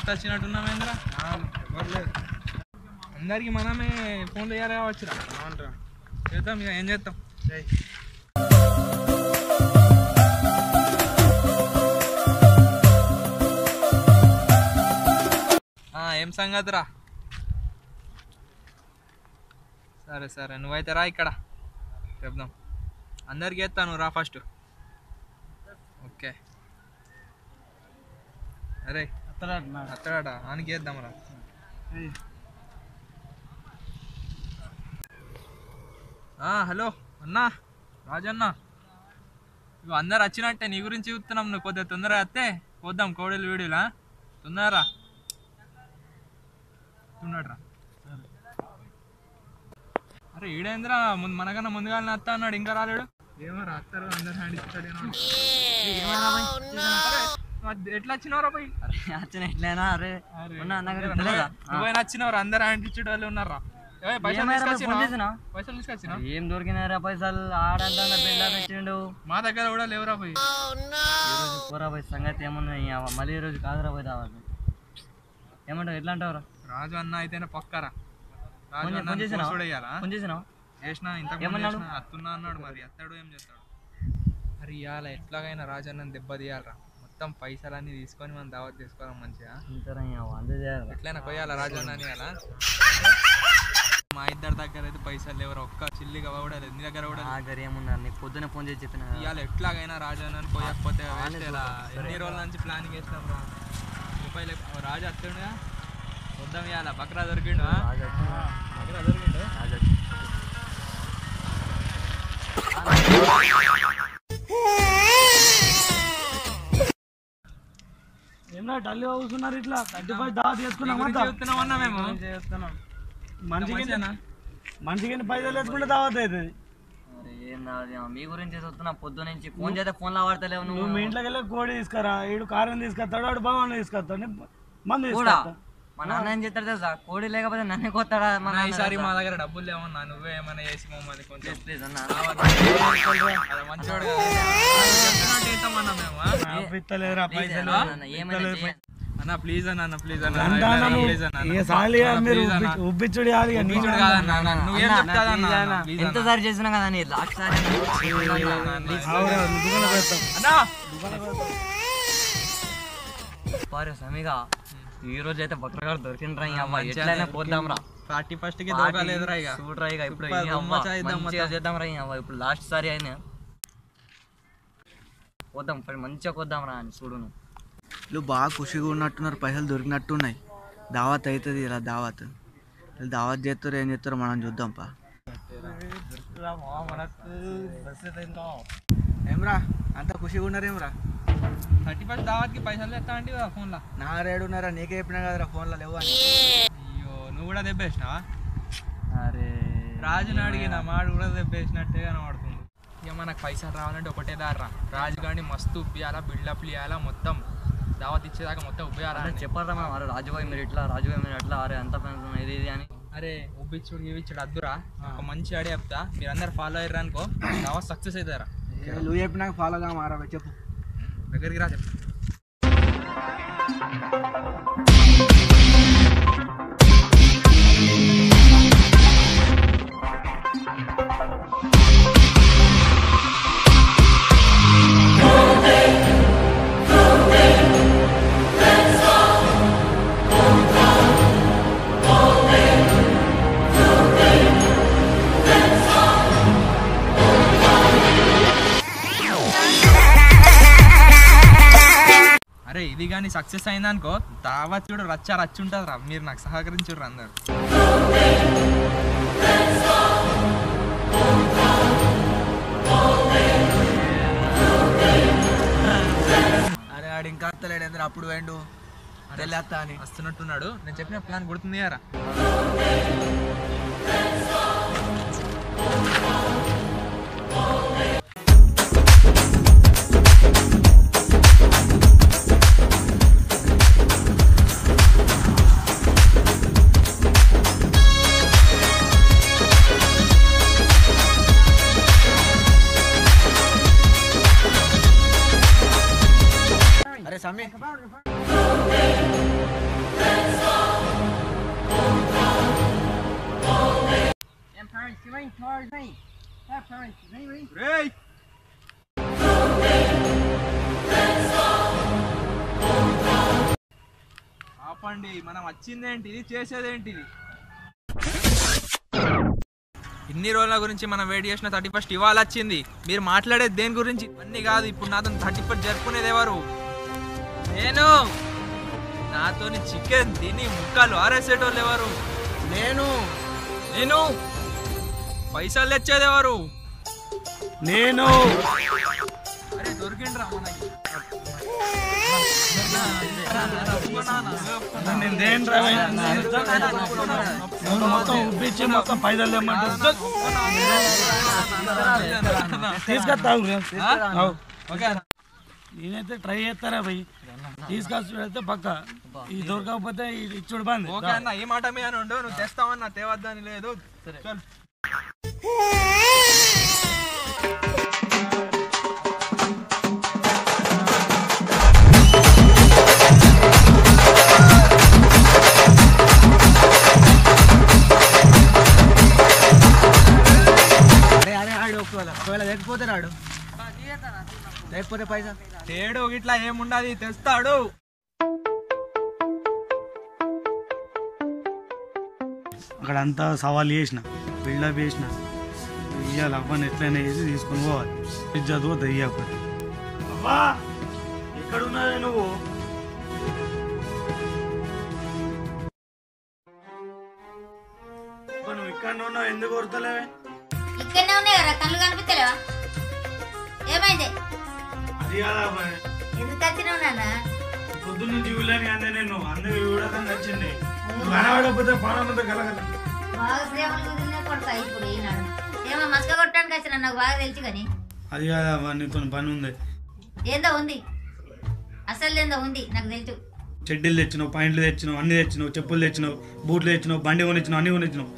First వచ్చినట్టున్నామేంద్ర అందరికి మనమే ఫోన్లు వేయాలి కావచ్చురా చేద్దాం ఇక ఏం చేద్దాం ఏం సంగతిరా సరే సరే నువ్వైతే రా ఇక్కడ చెప్దాం అందరికి వేస్తాను రా ఫస్ట్ ఓకే అరే అత్తడాడా ఆనికి వేద్దాం రా హలో అన్నా రాజన్న ఇవి అందరు వచ్చినట్టే నీ గురించి చూస్తున్నాం నువ్వు కొద్దిగా తొందరగా వస్తే పోద్దాం కోడలు వీడియోలా తొందరరా ఉన్నాడు రా అరే ఈడేంద్రా మనకన్నా ముందుగానే వస్తా అన్నాడు ఇంకా రాలేడు ఏమో రాస్తారు అందరు హ్యాండ్ ఇస్తాడు ఎట్లా వచ్చినవరా పోయి నువ్వైనా వచ్చినవరా అందరు హ్యాండ్ ఇచ్చేట వాళ్ళు ఉన్నారా పైసలు తీసుకొచ్చిన ఏం దొరికినారా పైసలు ఆడండు మా దగ్గర కూడా లేవురా పోయి పోరా పోయి సంగతి ఏమున్నాయి మళ్ళీ ఈ రోజు కాదురా పోయి రావాలి ఏమంటావు ఎట్లా అంటావురా రాజు అన్న అయితేనే పక్కరా చేసినా ఇంత అత్తున్నా అన్నాడు మరి అత్తాడు ఏం చేస్తాడు మరి ఇవాళ ఎట్లాగైనా రాజు అన్న దెబ్బ తీయాలరా మొత్తం పైసలన్నీ తీసుకొని మనం దావత్ తీసుకోవాలి మంచిగా ఎట్లయినా కొయ్యాల రాజు అన్న అలా మా ఇద్దరి దగ్గర అయితే పైసలు లేవరు ఒక్క చిల్లిగా కూడా లేదు నీ దగ్గర కూడా ఏమున్నారు నీకు పొద్దున ఫోన్ చేసి చెప్పిన ఇవాళ ఎట్లాగైనా రాజు అన్న పోయకపోతే ఎన్ని రోజుల నుంచి ప్లానింగ్ వేస్తాం రా రూపాయలు రాజు అత్తుండగా వద్దాం ఇవాళ బక్రా దొరికిండు బక్రా దొరికిండు ఏమన్నా డల్లి అవుతున్నారు ఇట్లా 35 దావత్ చేసుకున్నామన్నా మేము మనిషికి పైసలు వేసుకుంటే దావత్ అవుతుంది మీ గురించి చూస్తున్నా పొద్దు నుంచి ఫోన్ చేస్తే ఫోన్ లో వాడతలేవు నువ్వు మీ ఇంట్లోకి వెళ్ళి కోడి తీసుకురా ఈడు కారం తీసుకొస్తాడు వాడు భగవాన్ తీసుకొస్తాడు మంది తీసుకొస్తా మా నాన్న ఏం చేస్తాడు తెలుసా కోడి లేకపోతే నన్నే కొత్తాడా ఈసారి మా దగ్గర డబ్బులు లేవన్నా నువ్వే ఏమైనా చేసి మమ్మల్ని కొంచెం ప్లీజ్ అన్న మంచివాడు అన్న ప్లీజ్ అన్న ప్లీజ్ ఉబ్బిచ్చుడు ఎంత సారి చేసినా కదా లాస్ట్ సారి సమీగా ఈ రోజు అయితే బక్రగాడు దొరికిండ్రా ఎట్లయినా పోద్దాం రా 31st కి చూడరా ఇక ఇప్పుడు చేద్దాం రా ఇప్పుడు లాస్ట్ సారి అయినా పోద్దాం మంచిగా కొద్దాం రా అని చూడు వీళ్ళు బాగా ఖుషిగా ఉన్నట్టున్నారు పైసలు దొరికినట్టున్నాయి దావత్ అవుతుంది ఇలా దావత్ వీళ్ళు దావత్ చేస్తారు ఏం చేస్తారో మనం చూద్దాంపా ఏమ్రా అంత ఖుషిగా ఉన్నారేమ్రా 31st దావత్కి పైసలు తెస్తా అంటే ఫోన్లో నా రేడున్నారా నీకే చెప్పినా కదరా ఫోన్లో లేవు అని అయ్యో నువ్వు కూడా దెబ్బేసినావా అరే రాజుని అడిగిన మాడు కూడా దెబ్బేసినట్టే కనబడుతుంది ఇక మనకు పైసలు రావాలంటే ఒకటే దారా రాజు కానీ మస్తు ఉబ్బియాలా బిల్డప్లు ఇవ్వాలా మొత్తం దావత్ ఇచ్చేదాకా మొత్తం ఉబ్బియాలా చెప్పారా మనం అరే రాజుబాయి మీరు ఇట్లా రాజుబాయి మీరు ఎట్లా అరే అంత ఇది ఇది అని అరే ఉబ్బిచ్చుడు ఇవిచ్చుడు అద్దురా ఒక మంచి ఐడియా చెప్తా మీరు అందరు ఫాలో అయ్యారు అనుకో దావత్ సక్సెస్ అవుతారా నువ్వు చెప్పినాక ఫాలోగా మారా చెప్పు దగ్గరికి రా చెప్పు అరే ఇది కానీ సక్సెస్ అయిందనుకో దావత్ చూడు రచ్చి ఉంటుంది రా మీరు నాకు సహకరించుర్రు అందరు అరే ఆడు ఇంకా వస్తలేడు అప్పుడు వేండు వెళ్ళేస్తా అని వస్తున్నట్టున్నాడు నేను చెప్పిన ప్లాన్ గుర్తుంది కదా అరే సమీ చెప్పండి, మనం వచ్చిందేంటిది, చేసేదేంటిది? ఇన్ని రోజుల గురించి మనం వెయిట్ చేసిన 31st ఇవాళ వచ్చింది. మీరు మాట్లాడేది దేని గురించి? అన్నీ కాదు, ఇప్పుడు నాతో 31st జరుపుకునేది ఎవరు? నేను. నాతోని చికెన్ తిని ముక్కలు ఆరేసేటోళ్ళు ఎవరు? నేను. పైసలు తెచ్చేది ఎవరు? నేను. అరే దొరికిండ్రా మనకి. మొత్తం ఉప్పించి మొత్తం పైసలు తెమ్మంటారు. తీసుకొస్తావు. నేనైతే ట్రై చేస్తారా భయ్, తీసుకొచ్చి పెడితే పక్క. ఇది దొరకకపోతే ఇచ్చుడు బంద్. ఓకే అన్న, ఈ మాట మీద ఉండు. నువ్వు తెస్తావన్నా తేవద్దని లేదు. చల్. ఒకవేళ లేకపోతే రాడు, లేకపోతే పైసా తేడు ఇట్లా ఏముండదు, తెస్తాడు. అక్కడ అంతా సవాల్ చేసిన, బిల్డప్ చేసిన, ఇవ్వాలి అవ్వని ఎట్లయినా వేసి తీసుకొని పోవాలి. చదువు దయ్యకపోతే అవ్వా ఎక్కడున్నావే నువ్వు? నువ్వు ఇక్కడ ఉన్నావు, ఎందుకు కొడతలేవే? ఇక్కడనే ఉన్నాయి కదా, కళ్ళు కనిపించలేవా? ఏమైంది? అది కాదా అబ్బాయి, ఎందుకు వచ్చినావు నాన్న? పొద్దున్న జీవులని అందే నేను అందరూ చూడకని నచ్చింది. కనబడకపోతే పానమంతా కలగదు. బాగా ప్రేమలు కుదిరినా కొడతా ఇప్పుడు ఈనాడు. ఏమో మస్క కొట్టడానికి వచ్చిన నాకు బాగా తెలుసు కానీ. అది కాదా అబ్బా, నీతో పని ఉంది. ఏందో ఉంది, అసలు ఏందో ఉంది నాకు తెలుసు. చెడ్డీలు తెచ్చినావు, పాయింట్లు తెచ్చినావు, అన్ని తెచ్చినావు, చెప్పులు తెచ్చినావు, బూట్లు తెచ్చినావు, బండి కొనిచ్చినావు, అన్ని కొనిచ్చినావు.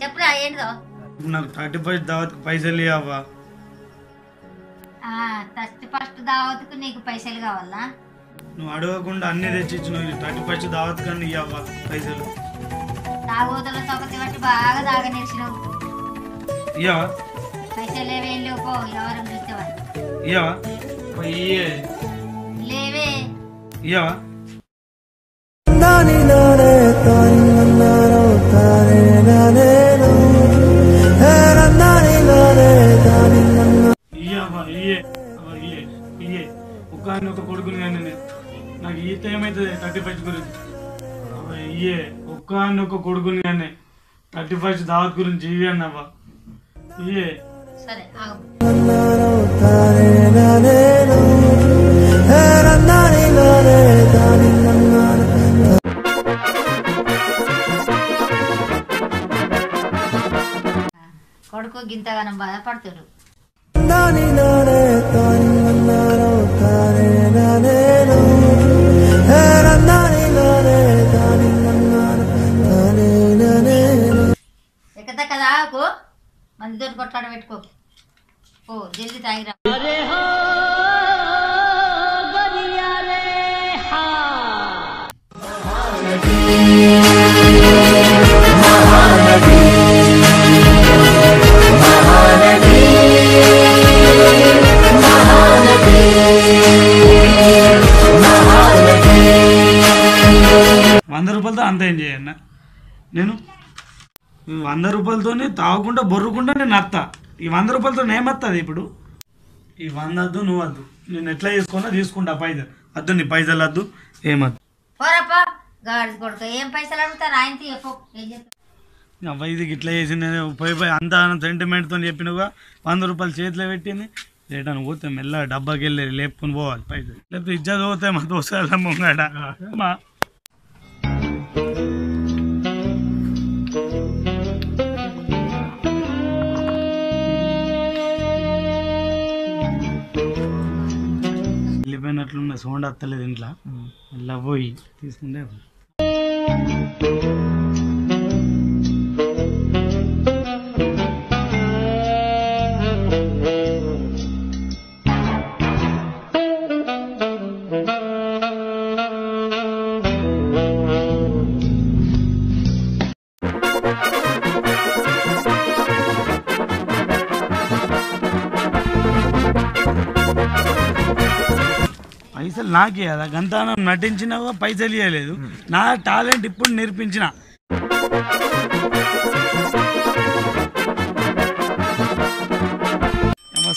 చెప్పురా ఏందో? ఇప్పుడు నాకు 31st దావత్కి పైసలు ఇవ్వవా? ఫస్ట్ దావత్కు నీకు పైసలు కావాలా? నువ్వు అడగకుండా అన్ని తెచ్చి ఇచ్చినావు. 31st దావత్ కన్నా ఇవ్వవా పైసలు? తాగోతల సొకతి బట్టి బాగా దాగా నేర్చినావు. ఇవ్వవా? పైసలు లేవేం లేవు, పో ఎవరు పిలిచేవారు. ఇవ్వవా? లేవే. ఇవ్వవా? ఒక కొడుకుని కానీ నాకు ఈత ఏమవుతుంది 31st గురించి? ఇయ్యే ఒక్క కొడుకుని కానీ 31st దావత్ గురించి ఇవి అన్నవ్వా. ఇయ్యే. సరే ఆగు. కొడుకు గింతగానం బాధపడుతుడు. ఎక్కదా కదా ఆకు, మందితో కొట్లాడ పెట్టుకో. ఓ జల్దీ తాగిరా. ₹100 అంత ఏం చేయన్న నేను? 100 రూపాయలతోని తాగకుండా బొర్రుకుండా నేను అత్తా. ఈ 100 రూపాయలతో ఏమత్తది ఇప్పుడు? ఈ 100 వద్దు, నువ్వు వద్దు, నేను ఎట్లా చేసుకున్నా తీసుకుంటా. పైసలు వద్దు, నీ పైసలు వద్దు, ఏమద్దు. పోరప్పా గాడి కొడుకు, ఏం పైసలు అడుగుతారు ఆయన తీయపో. ఏం చేస్తా అవ్వ ఇది ఇట్లా చేసింది పోయి అంత సెంటిమెంట్తో చెప్పినగా 100 రూపాయలు చేతిలో పెట్టింది. రేటను పోతే మెల్ల డబ్బాకి వెళ్ళి లేపుకొని పోవాలి పైసలు, లేకపోతే ఇజ్జత్ పోతే మా దోసాల ముంగడ. మా వెళ్ళిపోయినట్లున్న సౌండ్ వస్తలేదు ఇంట్లో. మళ్ళీ పోయి తీసుకుంటే పైసలు నాకే కదా గంతానం నటించినావా పైసలు ఇవ్వలేదు. నా టాలెంట్ ఇప్పుడు నేర్పించిన.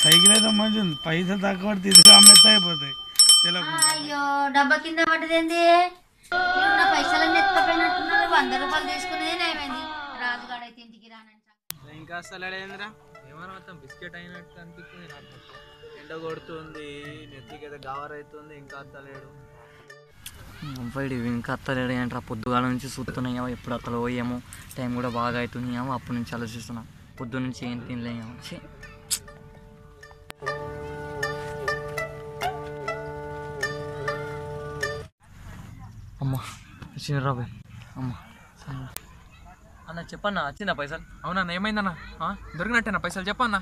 సైకిల్ అయితే మంచి ఉంది, పైసలు తక్కువ పడితే ఇది అమ్మెత్త అయిపోతాయి. అయ్యో డబ్బా కింద పడ్డదేంది? ఉన్న పైసలన్నీ ఎత్తుకపోయినట్టున్నారు. 100 రూపాయలు తీసుకునేదే నయమైంది. రాజుగాడైతే ఇంటికి రానంట. ఇంకా అసలేంద్రా ఏమన్నా మొత్తం బిస్కెట్ అయినట్టు అనిపిస్తుంది నాకు. ఎండ కొడుతుంది, నెత్తికి గావర్ అవుతుంది, ఇంకా అత్తలేడు. ఇంకా అత్తలేడు ఏంట్రా, పొద్దుగాల నుంచి చూస్తున్నాయేమో ఎప్పుడు అత్తలో ఏమో. టైం కూడా బాగా అవుతున్నాయేమో, అప్పటి నుంచి ఆలోచిస్తున్నా. పొద్దు నుంచి ఏం తినలేమో. అమ్మా వచ్చిన రాబాయ్. అమ్మా అన్న చెప్పన్నా, వచ్చిందా పైసలు? అవునా ఏమైందన్నా? దొరికినట్టేనా పైసలు? చెప్పన్నా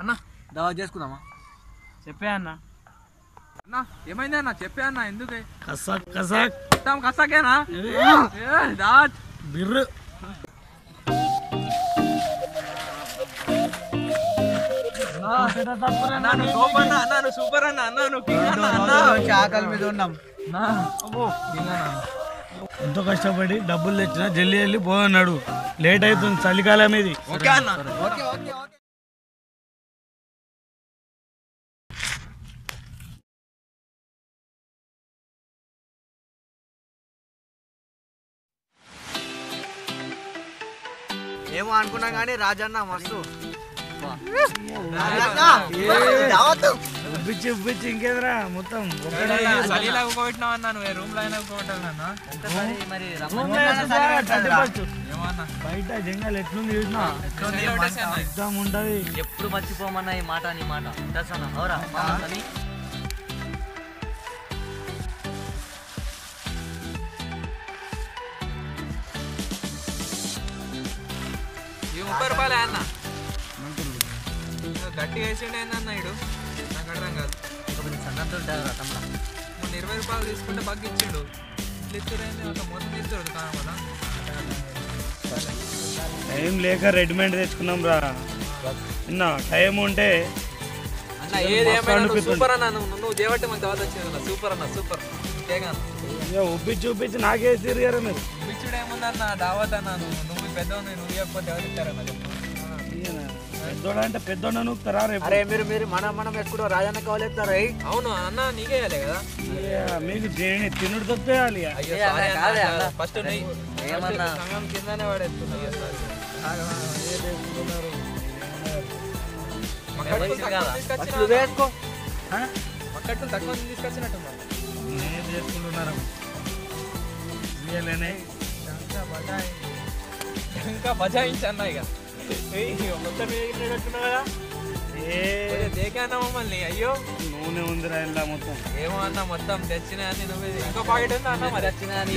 అన్న. దావా చేసుకుందామా? చెప్పే అన్న. అన్నా ఏమైంది అన్న? చెప్పే అన్న. ఎందుకు కసాక్ కసాక్ మొత్తం కసాకేనా? దాత్ బిర్రు సూపర్ అన్న. ఆకలి మీద ఉన్నాం. ఎంతో కష్టపడి డబ్బులు తెచ్చినా జల్లి వెళ్ళి పోన్నాడు. లేట్ అవుతుంది, చలికాలం ఇది. ఓకే అన్న. ఏమో అనుకున్నా కానీ రాజన్న మస్తు ఉబ్బిచ్చి ఉబ్బిచ్చి ఇంకేదరా మొత్తం చలిలా ఉగ్గబెట్టినావు అన్న. నువ్వు రూమ్ లో అయినా ఉగ్గబెట్టాలన్నా. ఏమన్నా బయట జంగల్ ఎట్లుంది చూసినా ఎగ్జామ్ ఉంటది. ఎప్పుడు మర్చిపోమన్నా ఈ మాట, నీ మాట తెలుసా? అవురా అని 30 రూపాయలే అన్న. గట్టిగా వేసిండే అన్న ఇడు. నాకు అర్థం కాదు. సన్నతో తమ్ముడా మొన్న 20 రూపాయలు తీసుకుంటే బగ్గి ఇచ్చిండు. ఇట్లా ఇచ్చాడు అంత మొత్తం ఇస్తాడు కావాలా? టైం లేక రెడీమేడ్ తెచ్చుకున్నాం రా. నిన్న టైం ఉంటే అన్న ఏది ఏమైనా సూపర్ అన్న. నువ్వు దేవట్టి మాకు తర్వాత వచ్చింది. సూపర్ అన్న సూపర్. ఉబ్బిచ్చి ఉబ్బిచ్చి నాకేసి తిరిగారు మీరు. ఉబ్బిచ్చుడు ఏముందన్న? దావత్ అన్న. నువ్వు పెద్దవాళ్ళు, నువ్వు ఇవ్వకపోతే ఎవరు ఇస్తారన్న? పెద్దోడ అంటే పెద్దోడ నూపుతారా రేపు? అరే మీరు మనం ఎక్కువ రాజన్న కావాలి ఎత్తారు. అవును అన్న, నీకే వేయాలి కదా. మీకు తినుడు తప్పేయాలి. ఫస్ట్ సంఘం కిందనే వాడేస్తున్నా. వేసుకో మక్కట్టు తక్కువ తీసుకొచ్చినట్టున్నా. నేను చేసుకుంటున్నారు ఇంకా బజాయించన్నా. ఇక మొత్తం దేకానా మమ్మల్ని. అయ్యో నూనె ఉందిరా ఇలా మొత్తం. ఏమో అన్న మొత్తం తెచ్చినా అని. నువ్వు ఇంకో పాకెట్ ఉందా అన్న? మరి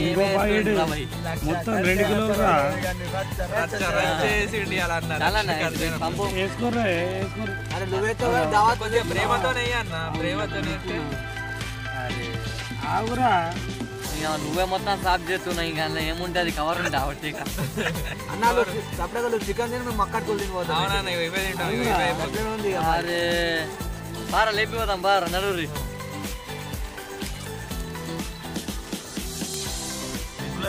ఇంకో పాకెట్ మొత్తం 2 కిలోలు రా. చేసిండి అలా అన్నారు. వేసుకోరా కొద్దిగా ప్రేమతోనే అన్న. ప్రేమతోనే ఆగురా. ఇక నువ్వే మొత్తం సాఫ్ చేస్తున్నావు. ఇంకా ఏముంటుంది, కవర్ ఉంటుంది కాబట్టి. అన్న చికెన్ తిని మేము మక్కడికి తినిపోతాం. అవునా? ఇవే తింటాం. అరే బారా లేపిపోతాం. బారా నడురి.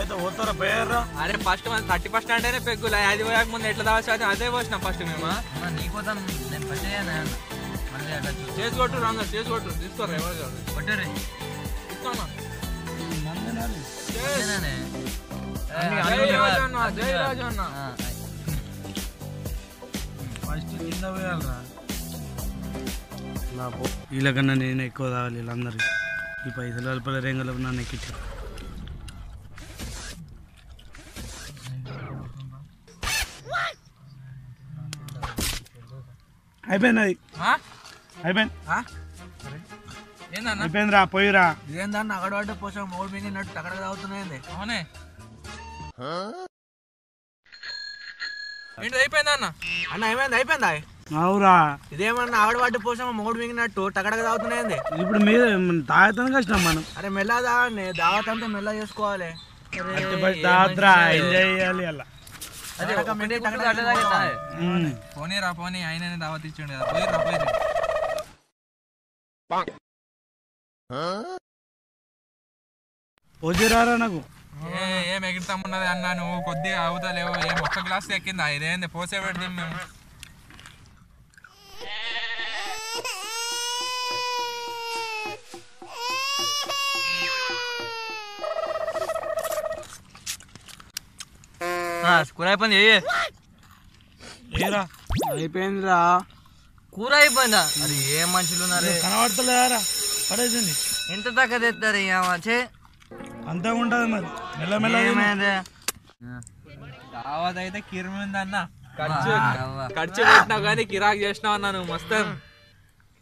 అయితే పోతారా పోయారా? అరే ఫస్ట్ 31st అంటేనే పెగ్గులు. అది పోయాక ముందు ఎట్లా దావచ్చు అదే పోసినాం ఫస్ట్ మేము. నీకోసం నేను పట్టేయను. మళ్ళీ అట్లా చేసి కొట్టు రాంగ్ చేసి కొట్టు. తీసుకోరా ఎవరు కొట్టరే తీసుకోనా? జై రాజు అన్న. ఫస్ట్ కింద పోయాలరా. వీళ్ళకన్నా నేను ఎక్కువ తాగాలి. వీళ్ళందరికీ ఈ పైసలు వెళ్ళిపోలే రేంగలకు నన్ను ఎక్కించారు. అయిపోయింది అది. అయిపోయింది ఏందన్న? అయిపోయిందిరా పోయిరా. ఇదేందన్న అక్కడ పడ్డ పోసం 3 మింగినట్టు అక్కడ తాగుతున్నాయండి. అవునే ఏంటి అయిపోయిందా అన్న? అన్న అయిపోయిందా? అవురా. ఇదేమన్నా ఆవిడ పడ్డ పోసం 3 మింగినట్టు టకడక తాగుతున్నాయండి. ఇప్పుడు మీరు తాగుతాను వచ్చినాం మనం. అరే మెల్ల తాగండి. దావత్ అంతా మెల్ల చేసుకోవాలి. ఎంజాయ్ చేయాలి అలా. పోనీ రా పోనీ. ఆయననే దావత్ ఇచ్చాడు కదా. పోయి రా పోయి. పోజీరారా నాకు ఏం ఎగురుతామున్నది అన్న నువ్వు కొద్దిగా అవుతలేవు ఏం ఒక్క గ్లాస్ ఎక్కిందా ఇదేంది పోసే పెడతాం మేము కూర అయిపోయింది ఏరా అయిపోయిందిరా. కూర అయిపోయిందా? అది ఏం మనుషులు ఉన్నారు కనబడతలేదారా పడేసింది ఎంత తక్కువ తెస్తారు చే అంతా ఉంటుంది మరి మెల్లమెల్ల ఏమైంది దావత్ అయితే కిరిమింది అన్న ఖర్చు పెట్టినావు కానీ కిరాక్ చేసినావు అన్న నువ్వు మొత్తం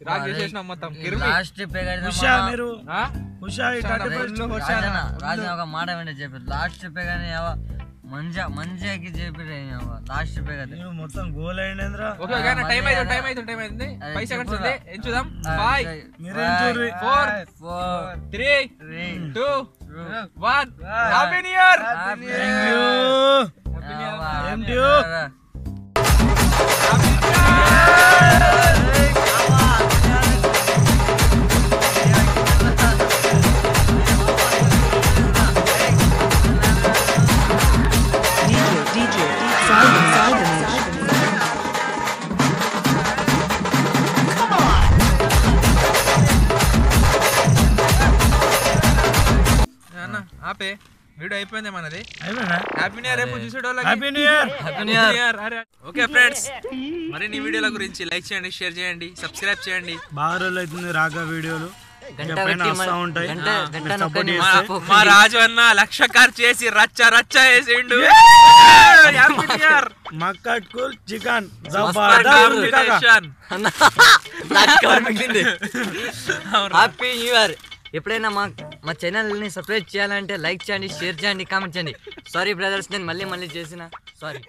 కిరాక్ చేసేసినావు మొత్తం లాస్ట్ ఉషా మీరు ఉషా రాజు ఒక మాట వింటే చెప్పి లాస్ట్ పే కానీ మంచిగా చెప్పి లాస్ట్ పే కదా నువ్వు మొత్తం గోల్ అయ్యిందిరా ఓకే టైం అయింది 5 సెకండ్స్ ఉంది ఎంచుదాం 5 మీరేం చూర్రి 4 3 2 1 హ్యాపీ న్యూ ఇయర్ అన్న ఆపే వీడియో అయిపోయింది మనది హ్యాపీ న్యూ ఇయర్ రేపు చూసేటోళ్ళకి happy new year okay friends మరిన్ని వీడియోల గురించి లైక్ చేయండి షేర్ చేయండి సబ్స్క్రైబ్ చేయండి బాగా రోజులు అవుతుంది రాగా వీడియోలు మా రాజు అన్న 1,00,000 ఖర్చు చేసి రచ్చ వేసిండు మక్కట్కూల్ చికెన్ హ్యాపీ న్యూ ఇయర్. ఎప్పుడైనా మా ఛానల్ని సబ్స్క్రైబ్ చేయాలంటే లైక్ చేయండి షేర్ చేయండి కామెంట్ చేయండి. సారీ బ్రదర్స్ నేను మళ్ళీ చేసిన సారీ.